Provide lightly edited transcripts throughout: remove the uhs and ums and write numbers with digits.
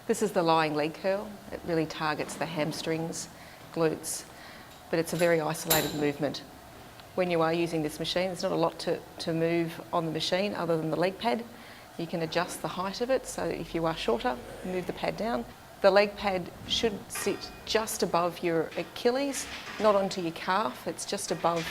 This is the lying leg curl. It really targets the hamstrings, glutes, but it's a very isolated movement. When you are using this machine, there's not a lot to move on the machine other than the leg pad. You can adjust the height of it, so if you are shorter, move the pad down. The leg pad should sit just above your Achilles, not onto your calf. It's just above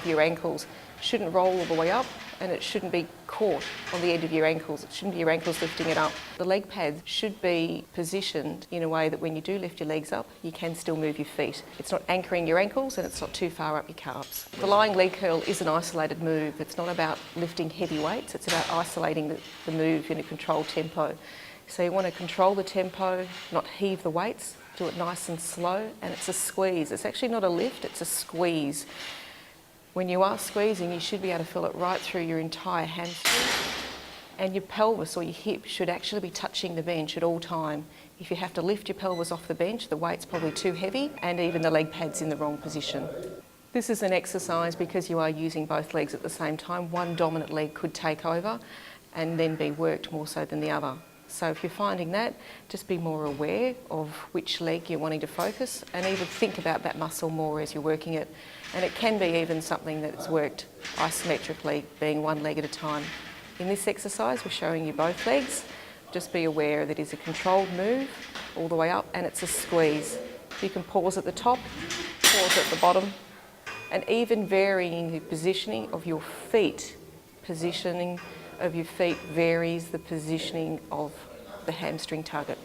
your ankles. It shouldn't roll all the way up, and it shouldn't be caught on the end of your ankles. It shouldn't be your ankles lifting it up. The leg pad should be positioned in a way that when you do lift your legs up, you can still move your feet. It's not anchoring your ankles and it's not too far up your calves. The lying leg curl is an isolated move. It's not about lifting heavy weights, it's about isolating the move in a controlled tempo. So you want to control the tempo, not heave the weights, do it nice and slow, and it's a squeeze. It's actually not a lift, it's a squeeze. When you are squeezing, you should be able to feel it right through your entire hamstring, and your pelvis or your hip should actually be touching the bench at all time. If you have to lift your pelvis off the bench, the weight's probably too heavy, and even the leg pad's in the wrong position. This is an exercise because you are using both legs at the same time. One dominant leg could take over and then be worked more so than the other. So if you're finding that, just be more aware of which leg you're wanting to focus, and even think about that muscle more as you're working it. And it can be even something that's worked isometrically, being one leg at a time. In this exercise, we're showing you both legs. Just be aware that it's a controlled move all the way up, and it's a squeeze. You can pause at the top, pause at the bottom, and even varying the positioning of your feet. Positioning of your feet varies the positioning of the hamstring target.